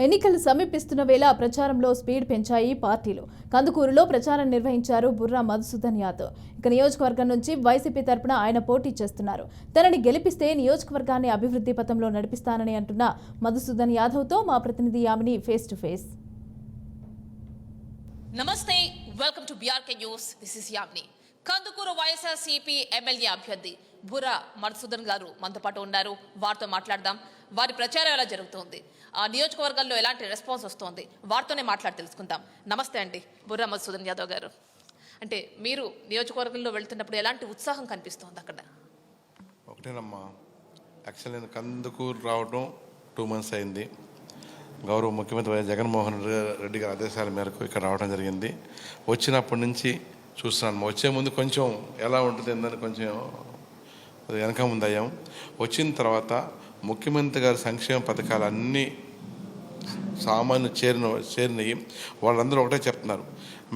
ఎన్నికలు సమీపిస్తున్న వేళ ప్రచారంలో స్పీడ్ పెంచాయి పార్టీలు. కందుకూరులో ప్రచారం నిర్వహించారు బుర్రా మధుసూదన్ యాదవ్. ఇక నియోజకవర్గం నుంచి వైసీపీ తరపున ఆయన పోటీ చేస్తున్నారు. తనని గెలిపిస్తే నియోజకవర్గాన్ని అభివృద్ధి పథంలో నడిపిస్తానని అంటున్న మధుసూదన్ యాదవ్తో మా ప్రతినిధి యామిని ఫేస్ టు ఫేస్. నమస్తే, welcome to BRK news. This is Yamini. Kandukur YSRCP MLA అభ్యర్థి బుర్రా మధుసూదన్ గారు మనతో పాటు ఉన్నారు. వారితో మాట్లాడదాం. వారి ప్రచారం ఎలా జరుగుతోంది, ఆ నియోజకవర్గాల్లో ఎలాంటి రెస్పాన్స్ వస్తోంది, వారితోనే మాట్లాడి తెలుసుకుందాం. నమస్తే అండి బుర్రా మధుసూదన్ యాదవ్ గారు. అంటే మీరు నియోజకవర్గంలో వెళ్తున్నప్పుడు ఎలాంటి ఉత్సాహం కనిపిస్తోంది అక్కడ? ఒకటేనమ్మా, యాక్చువల్ నేను కందుకూరు రావడం 2 months అయింది. గౌరవ ముఖ్యమంత్రి వైఎస్ జగన్మోహన్ రెడ్డి గారి ఆదేశాల మేరకు ఇక్కడ రావడం జరిగింది. వచ్చినప్పటి నుంచి చూస్తున్నాను. వచ్చే ముందు కొంచెం ఎలా ఉంటుంది ఏందని కొంచెం వెనక ముందు అయ్యాం. వచ్చిన తర్వాత ముఖ్యమంత్రి గారి సంక్షేమ పథకాలు అన్నీ సామాన్య చేరినవి. వాళ్ళందరూ ఒకటే చెప్తున్నారు,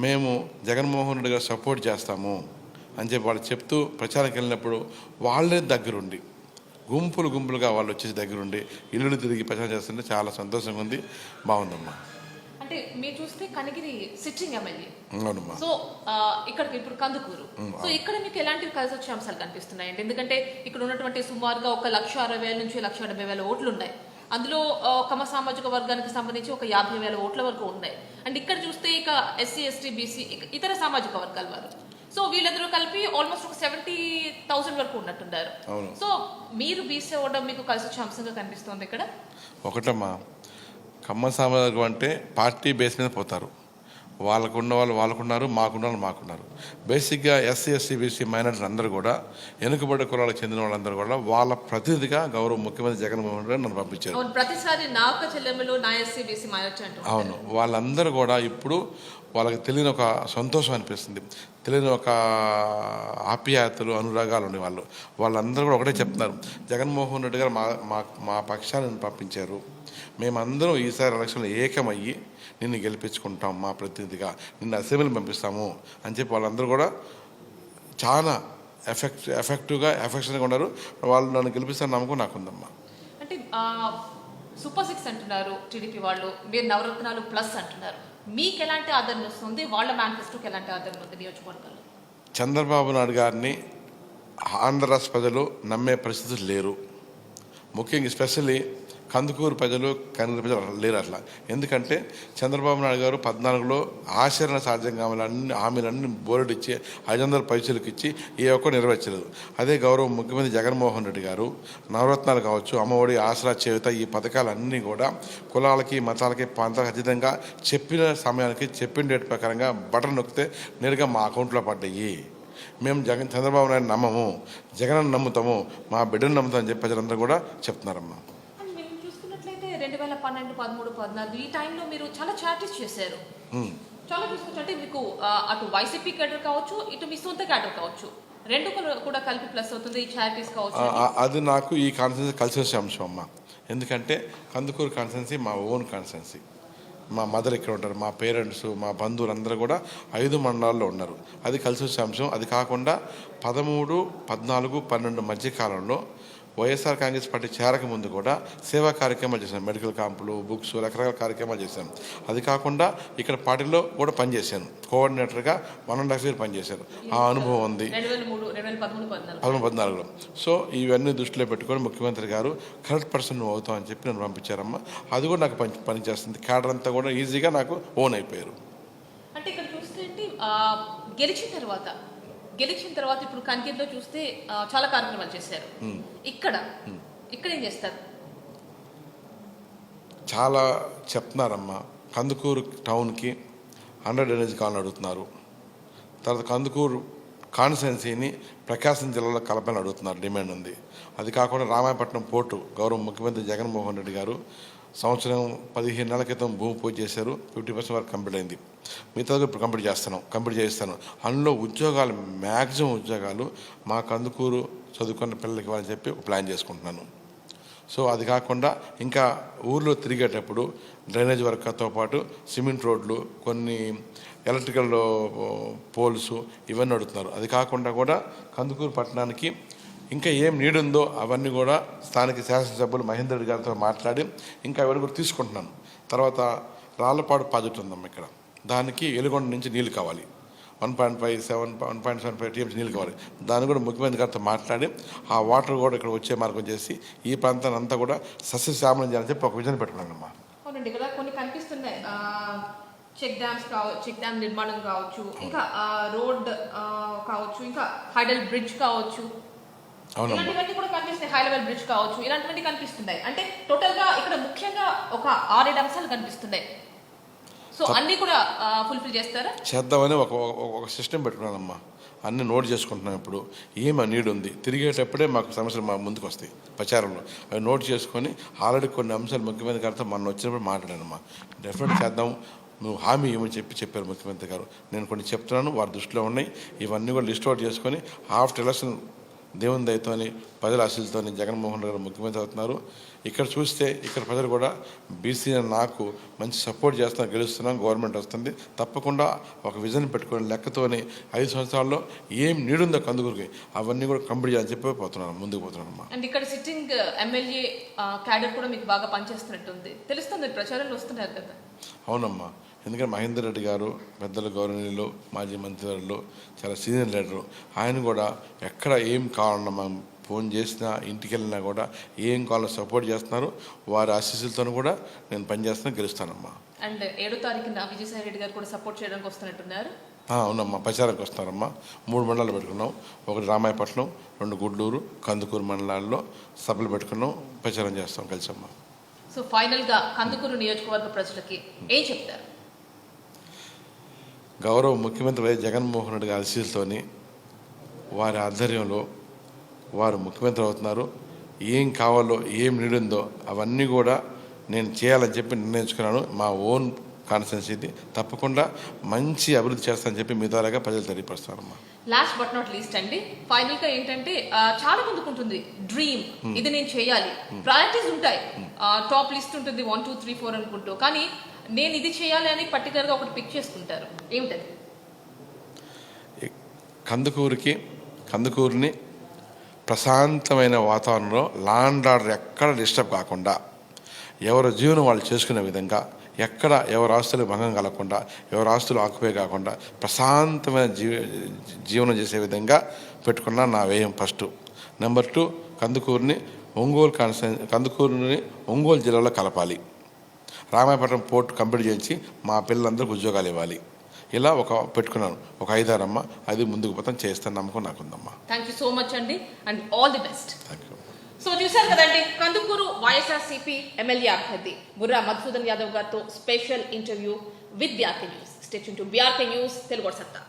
మేము జగన్మోహన్ రెడ్డి గారు సపోర్ట్ చేస్తాము అని చెప్పి వాళ్ళు చెప్తూ ప్రచారానికి వెళ్ళినప్పుడు వాళ్ళే దగ్గరుండి గుంపులుగా వాళ్ళు వచ్చేసి దగ్గరుండి ఇల్లు తిరిగి ప్రచారం చేస్తుంటే చాలా సంతోషంగా ఉంది. బాగుందమ్మా. అంటే మీరు చూస్తే కనిగిరి సిట్టింగ్ ఎమ్మెల్యే, అవునమ్మా. సో ఇక్కడికి ఇప్పుడు కందుకూరు, సో ఇక్కడ మీకు ఎలాంటివి కలిసి వచ్చే అంశాలు కనిపిస్తున్నాయండి? ఎందుకంటే ఇక్కడ ఉన్నటువంటి సుమారుగా 1,60,000 నుంచి 1,70,000 ఓట్లు ఉన్నాయి. అందులో కమ సామాజిక వర్గానికి సంబంధించి 50,000 ఓట్ల వరకు ఉన్నాయి. అండ్ ఇక్కడ చూస్తే ఇక ఎస్సీ, ఎస్టీ, బీసీ, ఇతర సామాజిక వర్గాల వారు, సో వీళ్ళందరూ కలిపి ఆల్మోస్ట్ ఒక 70,000 వరకు ఉన్నట్టున్నారు. సో మీరు బీసీ అవ్వడం మీకు కలిసి వచ్చే అంశంగా కనిపిస్తుంది ఇక్కడ? ఒకటమ్మా, కమ్మ సామాజికం అంటే పార్టీ బేస్ మీద పోతారు. వాళ్ళకున్న వాళ్ళు వాళ్ళకున్నారు, మాకున్న వాళ్ళు మాకున్నారు. బేసిక్గా ఎస్సీ, ఎస్టీ, బీసీ మైనార్టీలు అందరూ కూడా వెనుకబడ్డ కులాలకు చెందిన వాళ్ళందరూ కూడా వాళ్ళ ప్రతినిధిగా గౌరవ ముఖ్యమంత్రి జగన్మోహన్ రెడ్డి నన్ను పంపించారు. ప్రతిసారి నాకు చెల్లెమ్మలు నా ఎస్సీ బీసీ మైనార్టీ అంటూ. అవును, వాళ్ళందరూ కూడా ఇప్పుడు వాళ్ళకి తెలియని ఒక సంతోషం అనిపిస్తుంది, తెలియని ఒక ఆప్యాయతలు, అనురాగాలు ఉండే వాళ్ళందరూ కూడా ఒకటే చెప్తున్నారు, జగన్మోహన్ రెడ్డి గారు మా పక్షాన్ని పంపించారు, మేమందరం ఈసారి ఎలక్షన్లో ఏకమయ్యి నిన్ను గెలిపించుకుంటాం, మా ప్రతినిధిగా నిన్ను అసెంబ్లీని పంపిస్తాము అని చెప్పి వాళ్ళందరూ కూడా చాలా ఎఫెక్టివ్గా ఎఫెక్షన్గా ఉన్నారు. వాళ్ళు నన్ను గెలిపిస్తారని నమ్మకం నాకుందమ్మా. అంటే సూపర్ 6 అంటున్నారు టీడీపీ వాళ్ళు, మీరు నవరత్నాలు ప్లస్ అంటున్నారు. మీకు ఎలాంటి ఆదరణ వస్తుంది? వాళ్ళ మేనిఫెస్టోకి ఎలాంటి ఆదరణ ఉంది నియోజకవర్గాల్లో? చంద్రబాబు నాయుడు గారిని ఆంధ్ర ప్రజలు నమ్మే పరిస్థితులు లేరు. ముఖ్యంగా ఎస్పెషల్లీ కందుకూరు ప్రజలు, కన్నడ ప్రజలు లేరు అట్లా. ఎందుకంటే చంద్రబాబు నాయుడు గారు 14లో ఆచరణ సాధ్యం కావాలని హామీలన్నీ బోర్డు ఇచ్చి 500 పైసలకు ఇచ్చి ఏ ఒక్కరు నెరవేర్చలేదు. అదే గౌరవ ముఖ్యమంత్రి జగన్మోహన్ రెడ్డి గారు నవరత్నాలు కావచ్చు, అమ్మఒడి, ఆసరా, చేయుత, ఈ పథకాలన్నీ కూడా కులాలకి, మతాలకి, ప్రాంతాలకు అతీతంగా చెప్పిన సమయానికి చెప్పిన డేట్ ప్రకారంగా బటన్ నొక్కితే నేరుగా మా అకౌంట్లో పడ్డాయి. మేము చంద్రబాబు నాయుడు నమ్మము, జగన్ నమ్ముతాము, మా బిడ్డను నమ్ముతాం అని చెప్పి ప్రజలందరూ కూడా చెప్తున్నారమ్మా. 2012, 13, 14 ఈ టైంలో మీరు చాలా చార్టీస్ చేశారు. చాలా చూసుకుంటే మీకు అటు వైసీపీ క్యాడర్ కావచ్చు, ఇటు మీ సొంత క్యాడర్ కావచ్చు, రెండు కూడా కలిపి ప్లస్ అవుతుంది ఈ చారిటీస్ కావచ్చు. అది నాకు ఈ కాన్స్టిట్యున్సీ కలిసి వచ్చే అంశం అమ్మా. ఎందుకంటే కందుకూరు కాన్స్టిట్యున్సీ మా ఓన్ కాన్స్టిట్యున్సీ. మా మదర్ ఇక్కడ ఉంటారు, మా పేరెంట్స్, మా బంధువులు అందరూ కూడా 5 మండలాల్లో ఉన్నారు. అది కలిసి వచ్చే అంశం. అది కాకుండా 13, 14, 12 మధ్య కాలంలో వైఎస్ఆర్ కాంగ్రెస్ పార్టీ చేరక ముందు కూడా సేవా కార్యక్రమాలు చేశాను. మెడికల్ క్యాంపులు, బుక్స్, రకరకాల కార్యక్రమాలు చేశాను. అది కాకుండా ఇక్కడ పార్టీలో కూడా పనిచేశాను, కోఆర్డినేటర్గా 1.5 years పనిచేశాను. ఆ అనుభవం ఉంది 2013-14లో. సో ఇవన్నీ దృష్టిలో పెట్టుకొని ముఖ్యమంత్రి గారు కరెక్ట్ పర్సన్ నువ్వు అవుతావు అని చెప్పి నన్ను పంపించారమ్మా. అది కూడా నాకు పనిచేస్తుంది. క్యాడర్ అంతా కూడా ఈజీగా నాకు ఓన్ అయిపోయారు. అంటే ఇక్కడ చూస్తే గెలిచిన తర్వాత ఇప్పుడు కనిగిరిలో చూస్తే చాలా కార్యక్రమాలు చేశారు. ఇక్కడ ఏం చేస్తారు? చాలా చెప్తున్నారమ్మా. కందుకూరు టౌన్కి 100 డ్రైనేజ్ కాలనీ అడుగుతున్నారు. తర్వాత కందుకూరు కాన్స్టిట్యున్సీని ప్రకాశం జిల్లాలో కలపాలని అడుగుతున్నారు, డిమాండ్ ఉంది. అది కాకుండా రామాయపట్నం పోర్టు గౌరవ ముఖ్యమంత్రి జగన్మోహన్ రెడ్డి గారు సంవత్సరం 15 నెలల క్రితం భూమి పూజ చేశారు. 50% వరకు కంప్లీట్ అయింది. మిగతా ఇప్పుడు కంప్లీట్ చేస్తాను. అందులో ఉద్యోగాలు, మ్యాక్సిమం ఉద్యోగాలు మా కందుకూరు చదువుకున్న పిల్లలకి ఇవ్వాలని చెప్పి ప్లాన్ చేసుకుంటున్నాను. సో అది కాకుండా ఇంకా ఊర్లో తిరిగేటప్పుడు డ్రైనేజ్ వర్క్తో పాటు సిమెంట్ రోడ్లు, కొన్ని ఎలక్ట్రికల్ పోల్స్ ఇవన్నీ అడుగుతున్నారు. అది కాకుండా కూడా కందుకూరు పట్టణానికి ఇంకా ఏం నీడ్ ఉందో అవన్నీ కూడా స్థానిక శాసనసభ్యులు మహేందర్ రెడ్డి గారితో మాట్లాడి ఇంకా ఎవరు కూడా తీసుకుంటున్నాను. తర్వాత రాళ్ళపాడు ప్రాజెక్ట్ ఉందమ్మా ఇక్కడ, దానికి ఎలుగొండ నుంచి నీళ్లు కావాలి, 1.5 టీఎంసీ నీళ్ళు కావాలి. దాన్ని కూడా ముఖ్యమంత్రి గారితో మాట్లాడి ఆ వాటర్ కూడా ఇక్కడ వచ్చే మార్గం చేసి ఈ ప్రాంతాన్ని అంతా కూడా సస్యశ్యామలం చేయాలని చెప్పి ఒక విజన్ పెట్టుకున్నానమ్మా. అవునండి, ఇక్కడ కొన్ని కనిపిస్తున్నాయి, చెక్ డ్యామ్ నిర్మాణం కావచ్చు, ఇంకా రోడ్ కావచ్చు, ఇంకా హైడల్ బ్రిడ్జ్ కావచ్చు, ఇలాంటివన్నీ కూడా కనిపిస్తున్నాయి. హై లెవెల్ బ్రిడ్జ్ కావచ్చు, ఇలాంటివన్నీ కనిపిస్తున్నాయి. అంటే టోటల్ గా ఇక్కడ ముఖ్యంగా ఒక 6-7 అంశాలు కనిపిస్తున్నాయి. సో అన్ని కూడా ఫుల్ఫిల్ చేస్తారా? చేద్దామని ఒక సిస్టమ్ పెట్టుకున్నానమ్మా. అన్ని నోట్ చేసుకుంటున్నాం. ఇప్పుడు ఏమి నీడ్ ఉంది, తిరిగేటప్పుడే మాకు సమస్యలు మా ముందుకు వస్తాయి ప్రచారంలో, అవి నోట్ చేసుకొని ఆల్రెడీ కొన్ని అంశాలు ముఖ్యమంత్రి గారితో మొన్న వచ్చినప్పుడు మాట్లాడానమ్మా. డెఫినెట్ చేద్దాం, నువ్వు హామీ ఏమని చెప్పారు ముఖ్యమంత్రి గారు. నేను కొన్ని చెప్తున్నాను, వారి దృష్టిలో ఉన్నాయి. ఇవన్నీ కూడా లిస్ట్ అవుట్ చేసుకొని ఆఫ్టర్ ఎలక్షన్ దేవుని దయతోని ప్రజల ఆశీస్సులతోని జగన్మోహన్ గారు ముఖ్యమంత్రి అవుతున్నారు. ఇక్కడ చూస్తే ఇక్కడ ప్రజలు కూడా బీసీ నాకు మంచి సపోర్ట్ చేస్తున్నారు, గెలుస్తున్నాం, గవర్నమెంట్ వస్తుంది. తప్పకుండా ఒక విజన్ పెట్టుకుని లెక్కతోని 5 సంవత్సరాల్లో ఏం నీడుందో కందుకూరుకి అవన్నీ కూడా కంప్లీట్ చేయాలని చెప్పి పోతున్నాను, ముందుకు పోతున్నానమ్మా. అండ్ ఇక్కడ సిట్టింగ్ ఎమ్మెల్యే క్యాడర్ కూడా మీకు బాగా పనిచేస్తున్నట్టుంది, తెలుస్తుంది, ప్రచారంలో వస్తున్నారు కదా. అవునమ్మా, ఎందుకంటే మహేందర్ రెడ్డి గారు పెద్దల గౌరవనీయులు, మాజీ మంత్రివర్యులు, చాలా సీనియర్ లీడరు. ఆయన కూడా ఎక్కడ ఏం కావాలన్నా మనం ఫోన్ చేసినా, ఇంటికి వెళ్ళినా కూడా ఏం కావాలో సపోర్ట్ చేస్తున్నారు. వారి ఆశీస్సులతో కూడా నేను పనిచేస్తున్నా, గెలుస్తానమ్మా. అండ్ 7వ తారీఖున విజయసాయి రెడ్డి గారు కూడా సపోర్ట్ చేయడానికి వస్తున్నట్టున్నారు. అవునమ్మా, ప్రచారానికి వస్తున్నారమ్మా. 3 మండలాలు పెట్టుకున్నాం, ఒకటి రామాయపట్నం, 2 గుడ్లూరు, కందుకూరు మండలాల్లో సభలు పెట్టుకున్నాం, ప్రచారం చేస్తాం కలిసమ్మా. సో ఫైనల్గా కందుకూరు నియోజకవర్గ ప్రజలకి ఏం చెప్తారు? గౌరవ ముఖ్యమంత్రి వైఎస్ జగన్మోహన్ రెడ్డి గారి ఆశీస్సులతోని వారి ఆధ్వర్యంలో వారు ముఖ్యమంత్రి అవుతున్నారు. ఏం కావాలో, ఏం నీడుందో అవన్నీ కూడా నేను చేయాలని చెప్పి నిర్ణయించుకున్నాను. మా ఓన్ కాన్స్టిట్యున్సీది తప్పకుండా మంచి అభివృద్ధి చేస్తానని చెప్పి మీ ద్వారాగా ప్రజలు తెలియపరుస్తారమ్మా. లాస్ట్ బట్ నాట్ లీస్ట్ అండి, ఫైనల్ గా ఏంటంటే చాలా మందికి ఉంటుంది డ్రీమ్, ఇది నేను చేయాలి, ప్రయారిటీస్ ఉంటాయి, టాప్ లిస్ట్ ఉంటుంది 1, 2, 3, 4 అనుకుంటూ, కానీ నేను ఇది చేయాలి అని పర్టికులర్ గా ఒకటి పిక్ చేసుకుంటారు. ఏమిటది? కందుకూరుని ప్రశాంతమైన వాతావరణంలో లాండ్ ఆర్డర్ ఎక్కడ డిస్టర్బ్ కాకుండా, ఎవరి జీవనం వాళ్ళు చేసుకునే విధంగా, ఎక్కడ ఎవరి ఆస్తులు భంగం కలగకుండా, ఎవరి ఆస్తులు ఆక్యుపై కాకుండా ప్రశాంతమైన జీవనం చేసే విధంగా పెట్టుకున్న నా వ్యయం ఫస్ట్. నెంబర్ 2, కందుకూరుని ఒంగోలు జిల్లాలో కలపాలి. రామాయపట్నం పోర్టు కంప్లీట్ చేయించి మా పిల్లలందరికీ ఉద్యోగాలు ఇవ్వాలి. ఇలా పెట్టుకున్నాను, ఒక 5-6 అమ్మ. అది ముందుకు పోతాను, చేస్తాను, నమ్మకం నాకుందమ్మా. థ్యాంక్ యూ సో మచ్ అండి, and all the best. Thank you. So చూశారు కదండి, కందుకూరు వైఎస్ఆర్సీపీ ఎమ్మెల్యే అభ్యర్థి బుర్రా మధుసూదన్ యాదవ్ గారితో special interview with BRK news. Stay tune to BRK news, Telugu సత్తా.